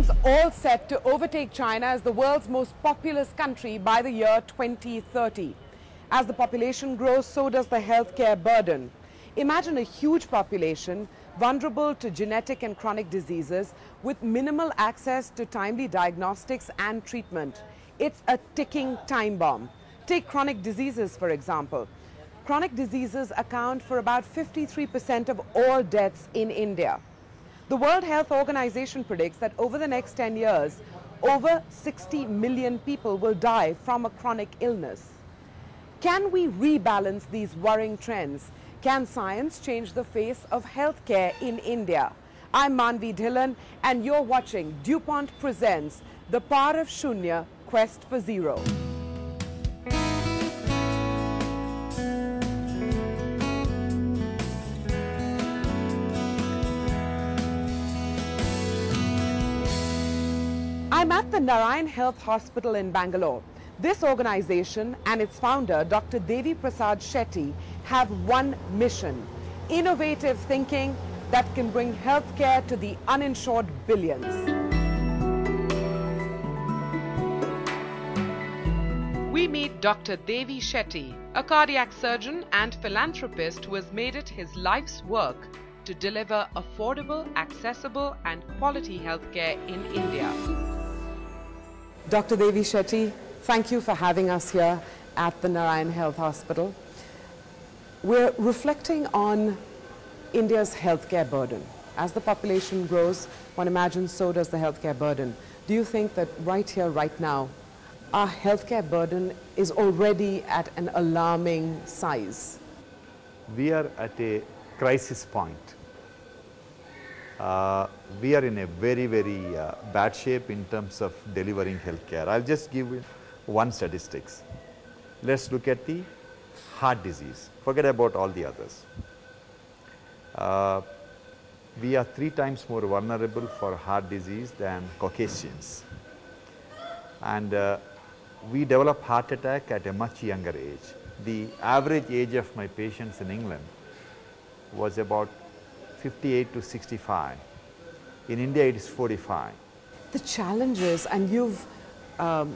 seems all set to overtake China as the world's most populous country by the year 2030. As the population grows, so does the healthcare burden. Imagine a huge population vulnerable to genetic and chronic diseases with minimal access to timely diagnostics and treatment. It's a ticking time bomb. Take chronic diseases, for example. Chronic diseases account for about 53% of all deaths in India. The World Health Organization predicts that over the next 10 years, over 60 million people will die from a chronic illness. Can we rebalance these worrying trends? Can science change the face of healthcare in India? I'm Manvi Dhillon, and you're watching DuPont Presents The Power of Shunya, Quest for Zero. I'm at the Narayan Health Hospital in Bangalore. This organization and its founder, Dr. Devi Prasad Shetty, have one mission: innovative thinking that can bring healthcare to the uninsured billions. We meet Dr. Devi Shetty, a cardiac surgeon and philanthropist who has made it his life's work to deliver affordable, accessible and quality healthcare in India. Dr. Devi Shetty, thank you for having us here at the Narayan Health Hospital. We're reflecting on India's healthcare burden. As the population grows, one imagines so does the healthcare burden. Do you think that right here, right now, our healthcare burden is already at an alarming size? We are at a crisis point. We are in a very bad shape in terms of delivering healthcare. I'll just give you one statistics. Let's look at the heart disease. Forget about all the others. We are 3 times more vulnerable for heart disease than Caucasians. And we develop heart attack at a much younger age. The average age of my patients in England was about 58 to 65. In India, it is 45. The challenges, and you've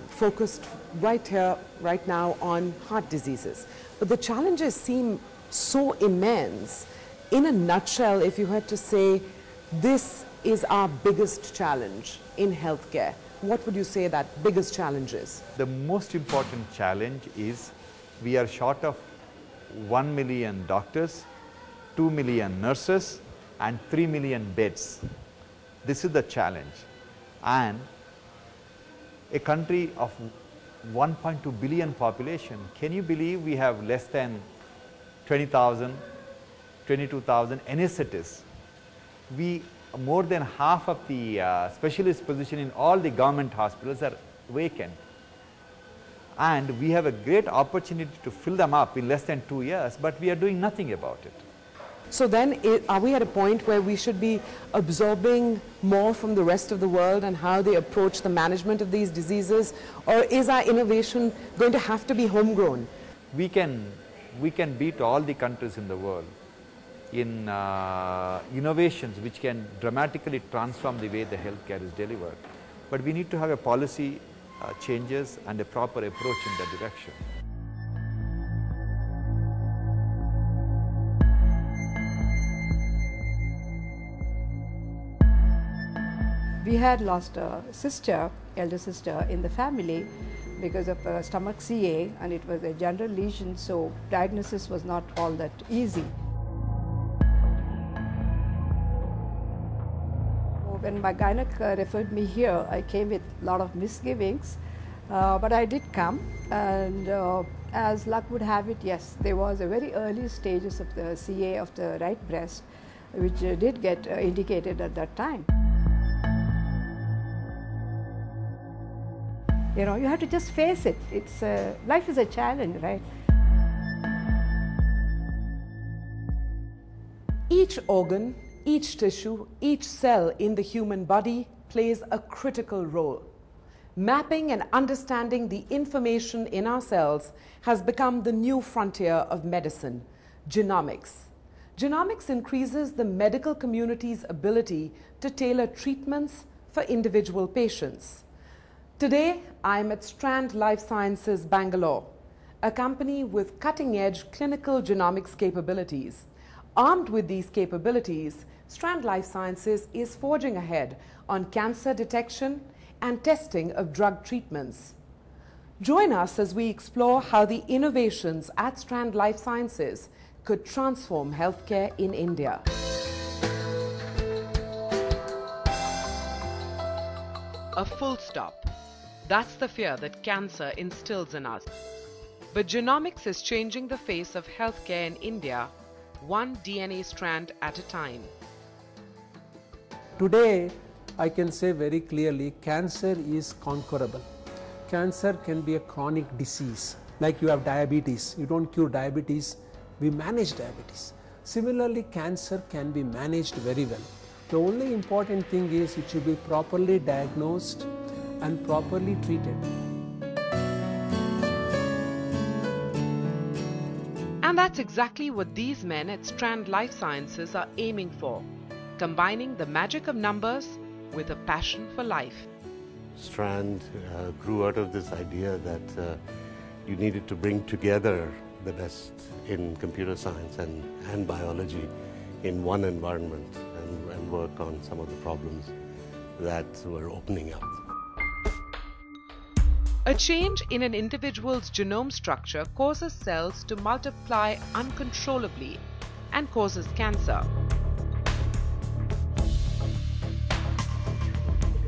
focused right here, right now on heart diseases, but the challenges seem so immense. In a nutshell, if you had to say, this is our biggest challenge in healthcare, what would you say that biggest challenge is? The most important challenge is we are short of 1 million doctors, 2 million nurses, and 3 million beds. This is the challenge. And a country of 1.2 billion population, can you believe we have less than 20,000, 22,000 anesthetists? More than half of the specialist position in all the government hospitals are vacant. And we have a great opportunity to fill them up in less than 2 years, but we are doing nothing about it. So then, are we at a point where we should be absorbing more from the rest of the world and how they approach the management of these diseases? Or is our innovation going to have to be homegrown? We can beat all the countries in the world in innovations which can dramatically transform the way the healthcare is delivered. But we need to have a policy changes and a proper approach in that direction. We had lost a sister, elder sister in the family because of a stomach CA, and it was a general lesion, so diagnosis was not all that easy. When my gynec referred me here, I came with a lot of misgivings, but I did come, and as luck would have it, yes, there was a very early stages of the CA of the right breast, which did get indicated at that time. You know, you have to just face it. It's life is a challenge, right? Each organ, each tissue, each cell in the human body plays a critical role. Mapping and understanding the information in our cells has become the new frontier of medicine, genomics. Genomics increases the medical community's ability to tailor treatments, for individual patients. Today, I'm at Strand Life Sciences, Bangalore, a company with cutting-edge clinical genomics capabilities. Armed with these capabilities, Strand Life Sciences is forging ahead on cancer detection and testing of drug treatments. Join us as we explore how the innovations at Strand Life Sciences could transform healthcare in India. A full stop. That's the fear that cancer instills in us. But genomics is changing the face of healthcare in India, one DNA strand at a time. Today, I can say very clearly, cancer is conquerable. Cancer can be a chronic disease. Like you have diabetes, you don't cure diabetes, we manage diabetes. Similarly, cancer can be managed very well. The only important thing is it should be properly diagnosed and properly treated. And that's exactly what these men at Strand Life Sciences are aiming for, combining the magic of numbers with a passion for life. Strand grew out of this idea that you needed to bring together the best in computer science and biology in one environment and work on some of the problems that were opening up. A change in an individual's genome structure causes cells to multiply uncontrollably and causes cancer.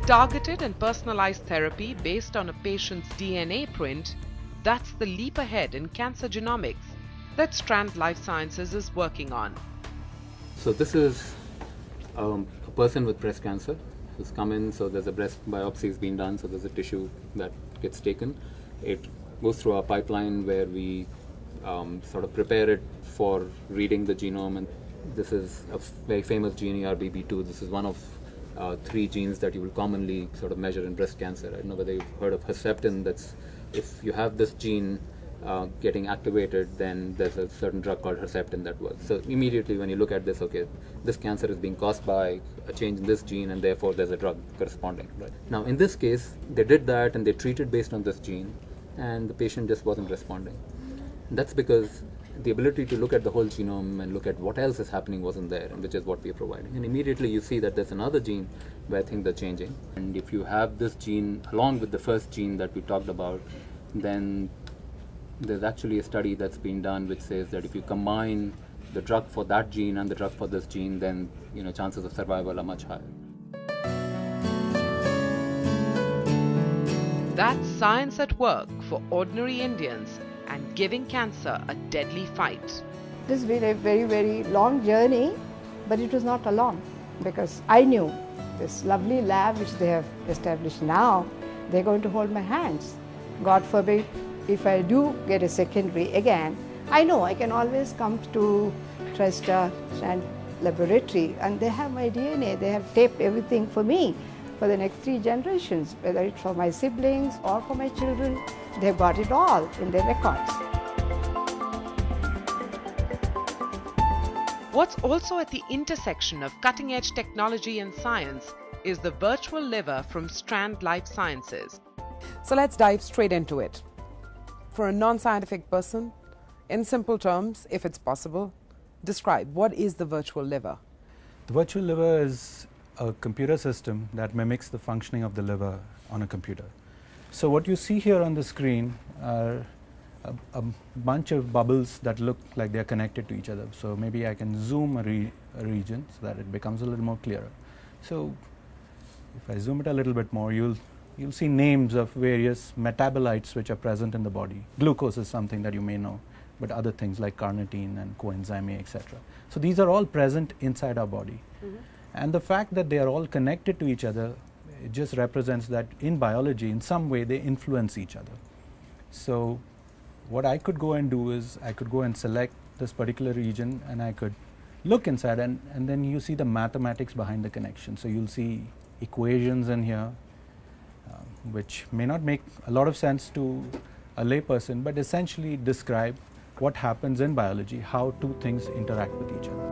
Targeted and personalized therapy based on a patient's DNA print, that's the leap ahead in cancer genomics that Strand Life Sciences is working on. So this is a person with breast cancer who's come in, so there's a breast biopsy has been done, so there's a tissue that gets taken. It goes through our pipeline where we sort of prepare it for reading the genome, and this is a very famous gene, ERBB2. This is one of 3 genes that you will commonly sort of measure in breast cancer. I don't know whether you've heard of Herceptin. That's if you have this gene getting activated, then there's a certain drug called Herceptin that works. So immediately when you look at this, okay, this cancer is being caused by a change in this gene, and therefore there's a drug corresponding. Right? Now in this case, they did that and they treated based on this gene, and the patient just wasn't responding. And that's because the ability to look at the whole genome and look at what else is happening wasn't there, and which is what we are providing. And immediately you see that there's another gene where things are changing. And if you have this gene along with the first gene that we talked about, then there's actually a study that's been done which says that if you combine the drug for that gene and the drug for this gene, then chances of survival are much higher. That's science at work for ordinary Indians and giving cancer a deadly fight. This has been a very, very long journey, but it was not alone, because I knew this lovely lab which they have established now, they're going to hold my hands. God forbid, if I do get a secondary again, I know I can always come to TriStar Strand Laboratory, and they have my DNA, they have taped everything for me for the next 3 generations, whether it's for my siblings or for my children. They've got it all in their records. What's also at the intersection of cutting-edge technology and science is the virtual liver from Strand Life Sciences. So let's dive straight into it. For a non-scientific person, in simple terms, if it's possible, describe what is the virtual liver? The virtual liver is a computer system that mimics the functioning of the liver on a computer. So what you see here on the screen are a bunch of bubbles that look like they're connected to each other. So maybe I can zoom a region so that it becomes a little more clearer. So if I zoom it a little bit more, you'll see names of various metabolites which are present in the body. Glucose is something that you may know, but other things like carnitine and coenzyme A, etc. So these are all present inside our body. Mm-hmm. And the fact that they are all connected to each other, it just represents that in biology, in some way, they influence each other. So what I could go and do is I could go and select this particular region, and I could look inside, and then you see the mathematics behind the connection. So you'll see equations in here, which may not make a lot of sense to a layperson, but essentially describe what happens in biology, how 2 things interact with each other.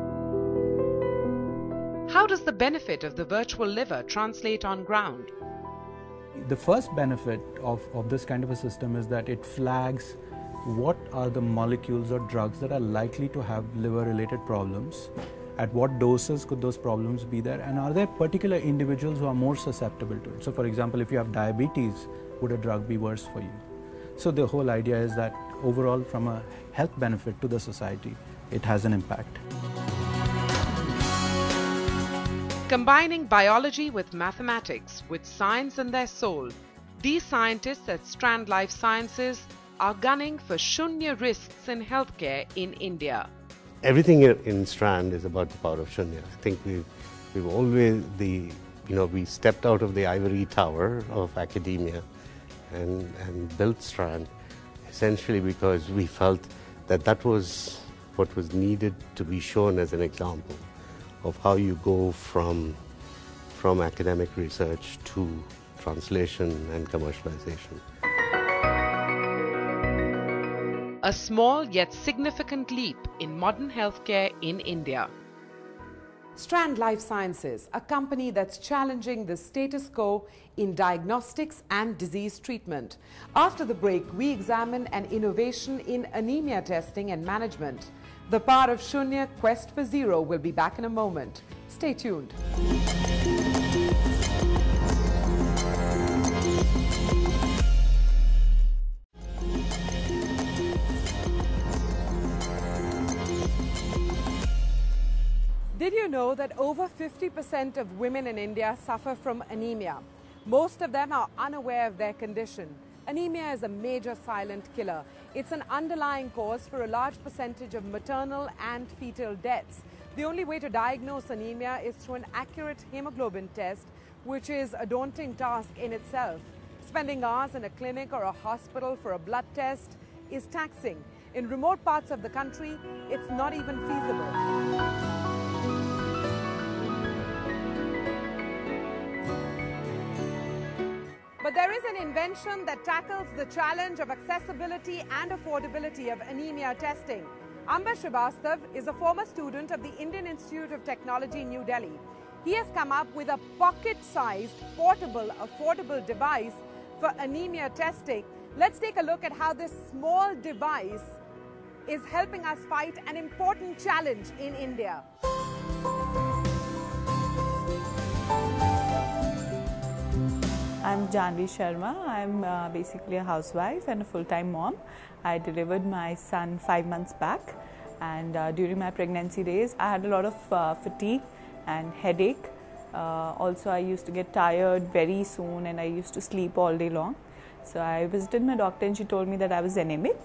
How does the benefit of the virtual liver translate on ground? The first benefit of this kind of a system is that it flags what are the molecules or drugs that are likely to have liver-related problems, at what doses could those problems be there, and are there particular individuals who are more susceptible to it. So for example, if you have diabetes, would a drug be worse for you? So the whole idea is that overall, from a health benefit to the society, it has an impact. Combining biology with mathematics, with science in their soul, these scientists at Strand Life Sciences are gunning for Shunya risks in healthcare in India. Everything in Strand is about the power of Shunya. I think we've always, we stepped out of the ivory tower of academia and built Strand essentially because we felt that that was what was needed to be shown as an example of how you go from academic research to translation and commercialization. A small yet significant leap in modern healthcare in India. Strand Life Sciences, a company that's challenging the status quo in diagnostics and disease treatment. After the break, we examine an innovation in anemia testing and management. The power of Shunya, Quest for Zero, will be back in a moment. Stay tuned. Did you know that over 50% of women in India suffer from anemia? Most of them are unaware of their condition. Anemia is a major silent killer. It's an underlying cause for a large percentage of maternal and fetal deaths. The only way to diagnose anemia is through an accurate hemoglobin test, which is a daunting task in itself. Spending hours in a clinic or a hospital for a blood test is taxing. In remote parts of the country, it's not even feasible. But there is an invention that tackles the challenge of accessibility and affordability of anemia testing. Amber Srivastav is a former student of the Indian Institute of Technology, New Delhi. He has come up with a pocket-sized, portable, affordable device for anemia testing. Let's take a look at how this small device is helping us fight an important challenge in India. I'm Janvi Sharma. I'm basically a housewife and a full-time mom. I delivered my son 5 months back, and during my pregnancy days I had a lot of fatigue and headache. Also I used to get tired very soon and I used to sleep all day long. So I visited my doctor and she told me that I was anemic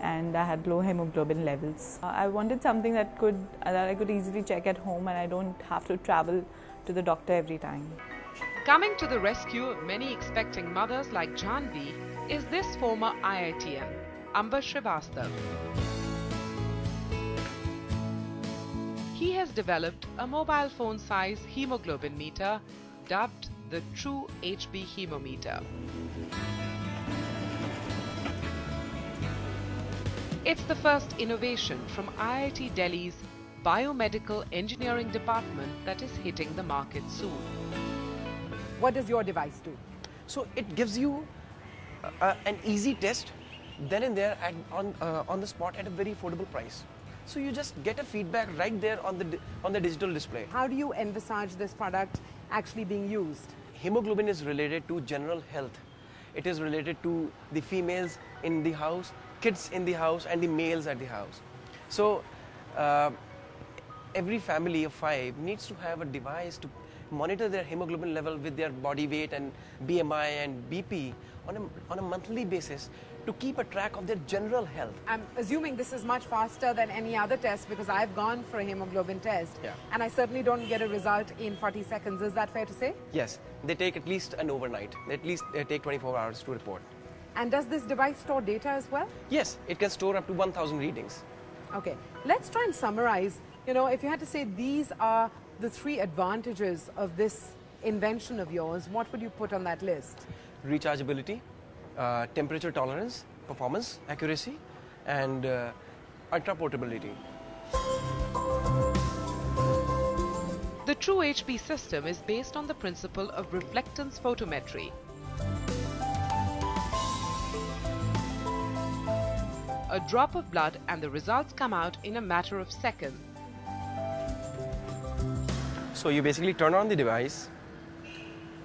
and I had low hemoglobin levels. I wanted something that I could easily check at home and I don't have to travel to the doctor every time. Coming to the rescue of many expecting mothers like Janvi is this former IITian, Amber Srivastav. He has developed a mobile phone size hemoglobin meter dubbed the True HB Hemometer. It's the first innovation from IIT Delhi's Biomedical Engineering Department that is hitting the market soon. What does your device do? So it gives you an easy test then and there on the spot at a very affordable price. So you just get a feedback right there on the digital display. How do you envisage this product actually being used? Hemoglobin is related to general health. It is related to the females in the house, kids in the house, and the males at the house. So every family of 5 needs to have a device to monitor their hemoglobin level with their body weight and BMI and BP on a monthly basis to keep a track of their general health. I'm assuming this is much faster than any other test because I've gone for a hemoglobin test and I certainly don't get a result in 40 seconds. Is that fair to say? Yes, they take at least an overnight. They at least take 24 hours to report. And does this device store data as well? Yes, it can store up to 1,000 readings. Okay, let's try and summarize. You know, if you had to say these are the 3 advantages of this invention of yours, what would you put on that list? Rechargeability, temperature tolerance, performance, accuracy, and ultra portability. The true HP system is based on the principle of reflectance photometry. A drop of blood and the results come out in a matter of seconds. So you basically turn on the device.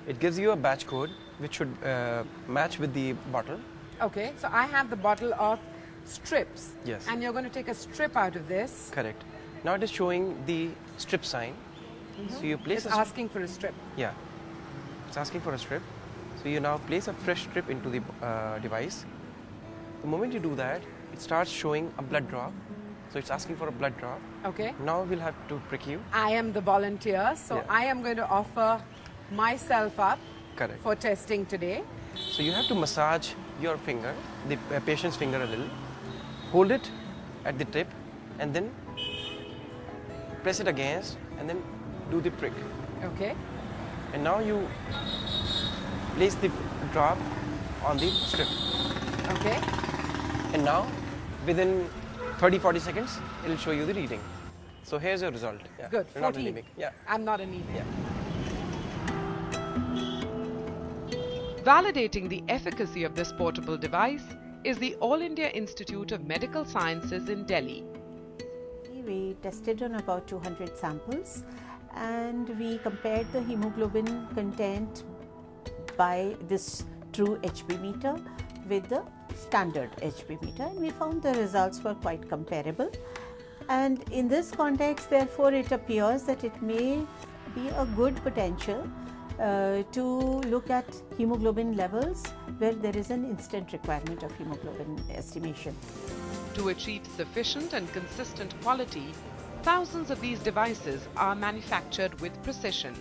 It gives you a batch code which should match with the bottle. Okay, so I have the bottle of strips. Yes. And you're going to take a strip out of this. Correct. Now it is showing the strip sign. So you place It's asking for a strip. Yeah, it's asking for a strip. So you now place a fresh strip into the device. The moment you do that, it starts showing a blood drop. So it's asking for a blood drop. Okay. Now we'll have to prick you. I am the volunteer, so Yeah. I am going to offer myself up Correct. for testing today. So you have to massage your finger, the patient's finger a little, hold it at the tip, and then press it against, and then do the prick. Okay. And now you place the drop on the strip. Okay. And now, within 30-40 seconds, it will show you the reading. So here's your result. Yeah. Good. You're not 14. anemic. Yeah. I'm not anemic. Yeah. Validating the efficacy of this portable device is the All India Institute of Medical Sciences in Delhi. We tested on about 200 samples and we compared the hemoglobin content by this true HB meter with the standard HB meter, and we found the results were quite comparable. And in this context, therefore, it appears that it may be a good potential to look at hemoglobin levels where there is an instant requirement of hemoglobin estimation. To achieve sufficient and consistent quality, thousands of these devices are manufactured with precision.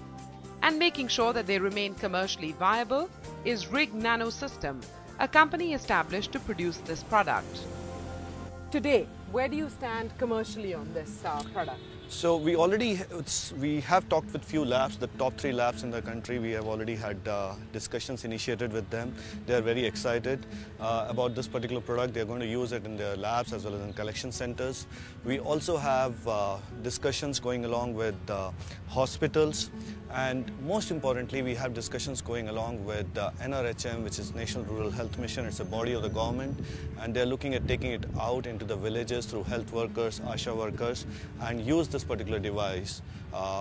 And making sure that they remain commercially viable is Rig Nanosystem, a company established to produce this product. Today, where do you stand commercially on this product? So we have talked with few labs, the top 3 labs in the country. We have already had discussions initiated with them. They are very excited about this particular product. They are going to use it in their labs as well as in collection centers. We also have discussions going along with hospitals, and most importantly, we have discussions going along with NRHM, which is National Rural Health Mission. It's a body of the government, and they're looking at taking it out into the villages through health workers, ASHA workers, and use this particular device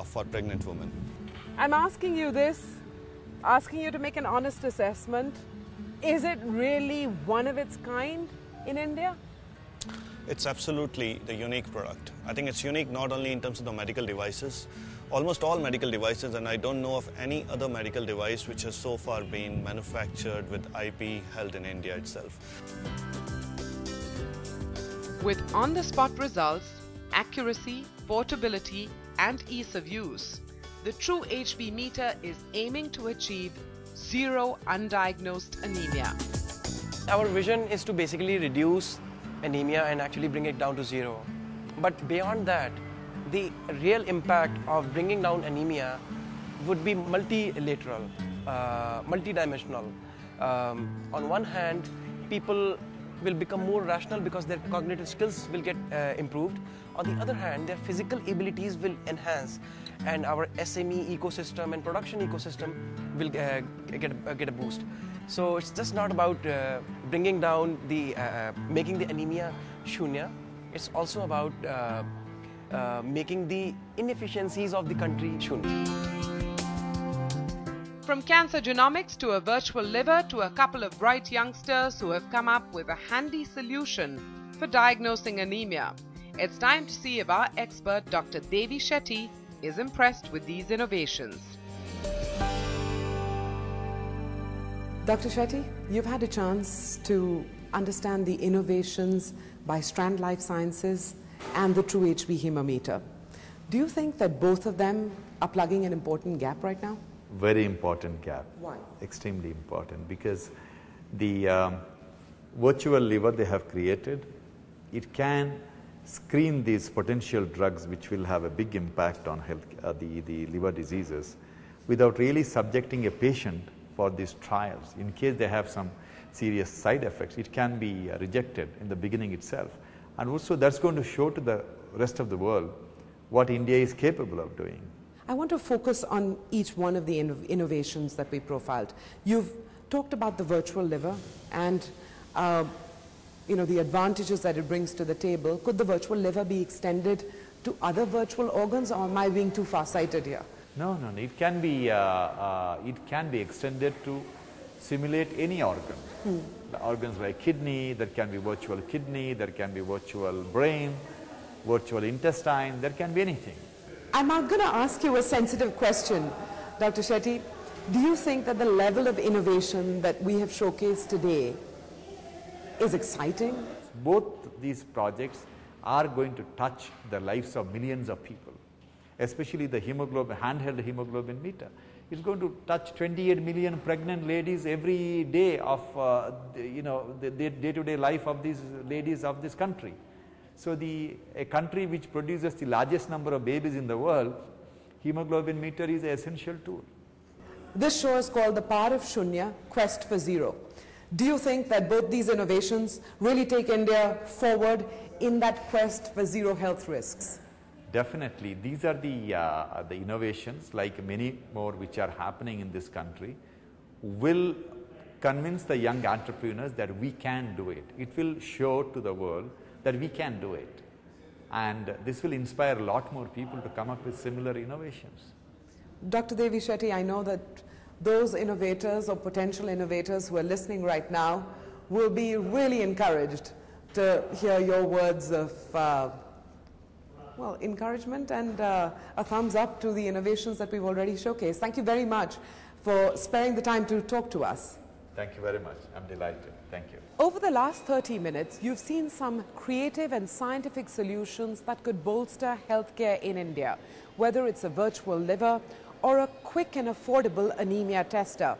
for pregnant women. I'm asking you this, asking you to make an honest assessment. Is it really one of its kind in India? It's absolutely the unique product. I think it's unique not only in terms of the medical devices, almost all medical devices, and I don't know of any other medical device which has so far been manufactured with IP held in India itself. With on-the-spot results, accuracy, portability, and ease of use, the True HB meter is aiming to achieve zero undiagnosed anemia. Our vision is to basically reduce anemia and actually bring it down to zero. But beyond that, the real impact of bringing down anemia would be multilateral, multidimensional. On one hand, people will become more rational because their cognitive skills will get improved. On the other hand, their physical abilities will enhance, and our SME ecosystem and production ecosystem will get a boost. So it's just not about bringing down the, making the anemia Shunya. It's also about making the inefficiencies of the country Shunya. From cancer genomics to a virtual liver to a couple of bright youngsters who have come up with a handy solution for diagnosing anemia, it's time to see if our expert Dr. Devi Shetty is impressed with these innovations. Dr. Shetty, you've had a chance to understand the innovations by Strand Life Sciences and the True HB Hemometer. Do you think that both of them are plugging an important gap right now? Very important gap. Why? Extremely important, because the virtual liver they have created, it can screen these potential drugs which will have a big impact on health, the liver diseases, without really subjecting a patient for these trials. In case they have some serious side effects, it can be rejected in the beginning itself. And also that's going to show to the rest of the world what India is capable of doing. I want to focus on each one of the innovations that we profiled. You've talked about the virtual liver and the advantages that it brings to the table. Could the virtual liver be extended to other virtual organs, or am I being too far-sighted here? No. It can be extended to simulate any organ. The organs like kidney, there can be virtual kidney, there can be virtual brain, virtual intestine, there can be anything. I'm going to ask you a sensitive question, Dr. Shetty. Do you think that the level of innovation that we have showcased today is exciting? Both these projects are going to touch the lives of millions of people, especially the handheld hemoglobin meter. It's going to touch 28 million pregnant ladies every day of the day-to-day life of these ladies of this country. So a country which produces the largest number of babies in the world, hemoglobin meter is an essential tool. This show is called The Power of Shunya, Quest for Zero. Do you think that both these innovations really take India forward in that quest for zero health risks? Definitely. These are the innovations, like many more which are happening in this country, will convince the young entrepreneurs that we can do it. It will show to the world that we can do it. And this will inspire a lot more people to come up with similar innovations. Dr. Devi Shetty, I know that those innovators or potential innovators who are listening right now will be really encouraged to hear your words of encouragement and a thumbs up to the innovations that we've already showcased. Thank you very much for sparing the time to talk to us. Thank you very much. I'm delighted. Thank you. Over the last 30 minutes, you've seen some creative and scientific solutions that could bolster healthcare in India, whether it's a virtual liver or a quick and affordable anemia tester.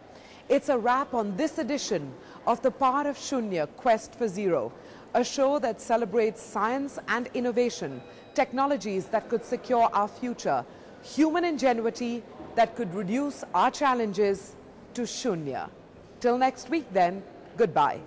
It's a wrap on this edition of The Power of Shunya, Quest for Zero, a show that celebrates science and innovation, technologies that could secure our future, human ingenuity that could reduce our challenges to Shunya. Till next week then, goodbye.